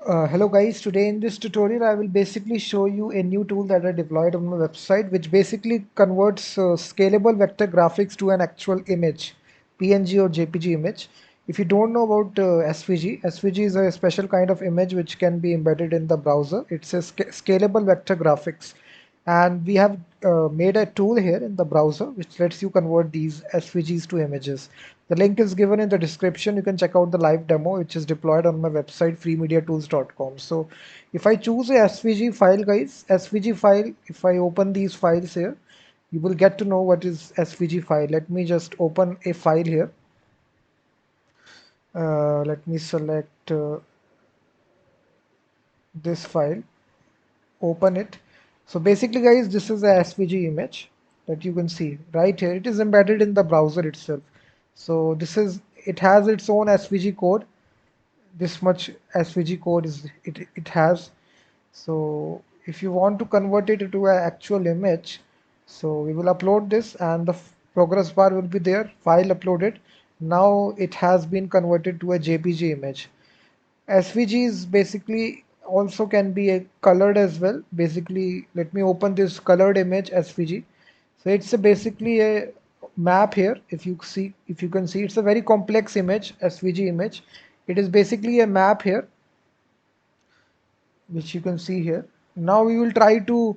Hello guys, today in this tutorial I will basically show you a new tool that I deployed on my website which basically converts scalable vector graphics to an actual image, PNG or JPG image. If you don't know about SVG, SVG is a special kind of image which can be embedded in the browser. It's a scalable vector graphics, and we have made a tool here in the browser which lets you convert these SVGs to images. The link is given in the description. You can check out the live demo which is deployed on my website freemediatools.com. So if I choose a SVG file, guys, SVG file, if I open these files here, you will get to know what is SVG file. Let me just open a file here. Let me select this file, open it. So basically guys, this is a SVG image that you can see right here. It is embedded in the browser itself. So it has its own SVG code. This much SVG code it has. So if you want to convert it into an actual image, so we will upload this and the progress bar will be there, file uploaded. Now it has been converted to a JPG image. SVG is basically also can be a colored as well. Basically, let me open this colored image SVG. So it's basically a map here. If you can see, it's a very complex image, SVG image. It is basically a map here, which you can see here. Now we will try to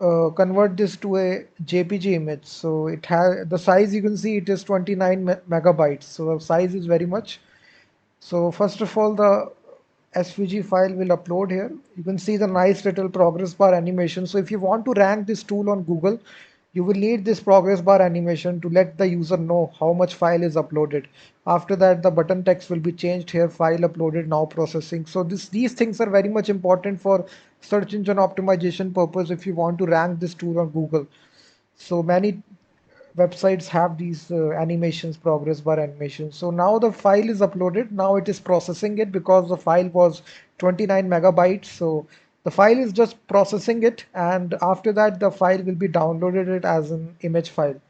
convert this to a JPG image. So it has the size, you can see it is 29 megabytes. So the size is very much. So first of all, the SVG file will upload here. You can see the nice little progress bar animation. So if you want to rank this tool on Google, you will need this progress bar animation to let the user know how much file is uploaded. After that, the button text will be changed here, file uploaded, now processing. So these things are very much important for search engine optimization purpose if you want to rank this tool on Google. So many websites have these animations, progress bar animations. So now the file is uploaded. Now it is processing it because the file was 29 megabytes. So the file is just processing it, and after that the file will be downloaded it as an image file,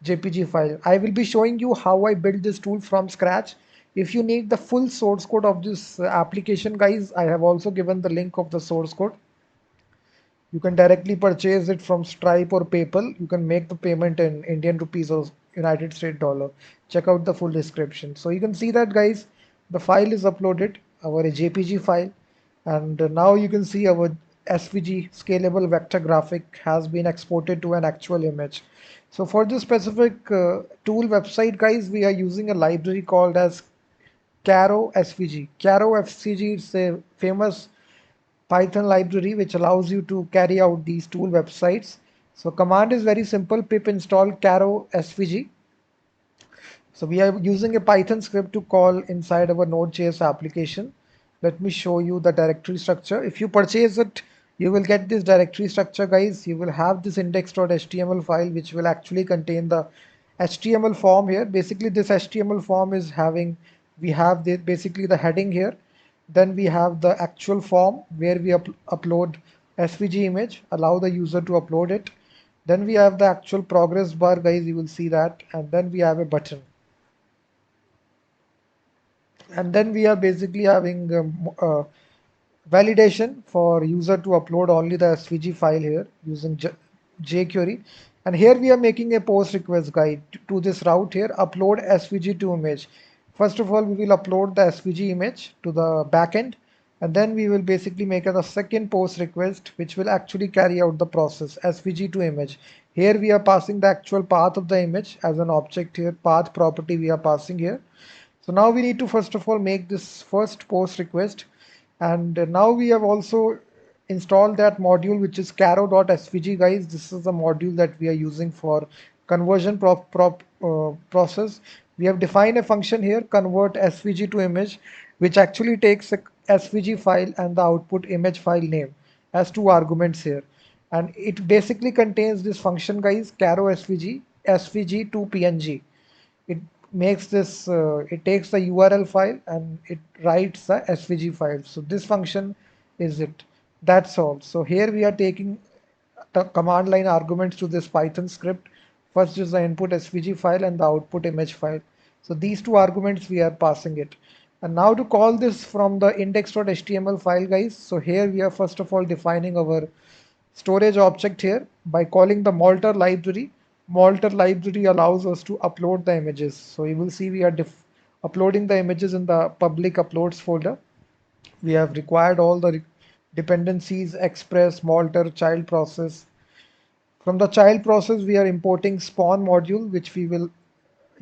JPG file. I will be showing you how I built this tool from scratch. If you need the full source code of this application, guys, I have also given the link of the source code. You can directly purchase it from Stripe or PayPal. You can make the payment in Indian rupees or United States dollar. Check out the full description. So you can see that, guys, the file is uploaded, our JPG file, and now you can see our SVG scalable vector graphic has been exported to an actual image. So for this specific tool website, guys, we are using a library called as CairoSVG. CairoSVG is a famous Python library which allows you to carry out these tool websites. So command is very simple, pip install caro svg. So we are using a Python script to call inside our Node.js application. Let me show you the directory structure. If you purchase it, you will get this directory structure, guys. You will have this index.html file which will actually contain the HTML form here. Basically this HTML form is having, we have basically the heading here. Then we have the actual form where we upload SVG image, allow the user to upload it. Then we have the actual progress bar, guys, you will see that. And then we have a button. And then we are basically having validation for user to upload only the SVG file here using jQuery. And here we are making a post request guide to this route here, upload SVG to image. First of all, we will upload the SVG image to the backend, and then we will basically make a second post request which will actually carry out the process SVG to image. Here we are passing the actual path of the image as an object here, path property we are passing here. So now we need to first of all make this first post request, and now we have also installed that module which is caro.svg, guys. This is the module that we are using for conversion process. We have defined a function here, convert SVG to image, which actually takes a SVG file and the output image file name as two arguments here. And it basically contains this function, guys, caro SVG to PNG. It makes this it takes the URL file and it writes the SVG file. So this function is it. That's all. So here we are taking the command line arguments to this Python script. First is the input SVG file and the output image file. So these two arguments we are passing it. And now to call this from the index.html file, guys. So here we are first of all defining our storage object here by calling the Malter library. Malter library allows us to upload the images. So you will see we are uploading the images in the public uploads folder. We have required all the dependencies, express, Malter, child process. From the child process, we are importing spawn module, which we will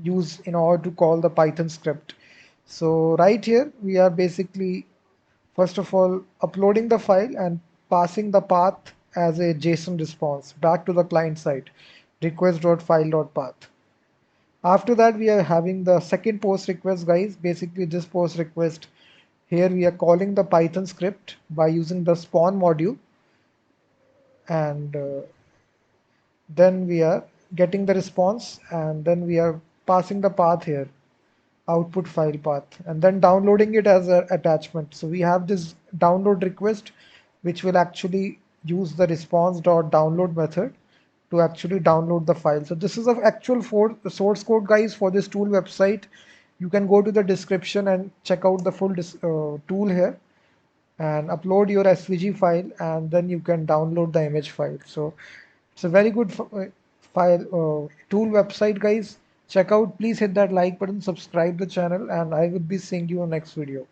use in order to call the Python script. So right here, we are basically, first of all, uploading the file and passing the path as a JSON response back to the client side, request.file.path. After that, we are having the second post request, guys. Basically, this post request here we are calling the Python script by using the spawn module, and then we are getting the response, and then we are passing the path here, output file path, and then downloading it as an attachment. So we have this download request which will actually use the response.download method to actually download the file. So this is the actual source code, guys, for this tool website. You can go to the description and check out the full tool here and upload your SVG file, and then you can download the image file. So it's a very good file tool website, guys. Check out. Please hit that like button, subscribe the channel, and I will be seeing you on next video.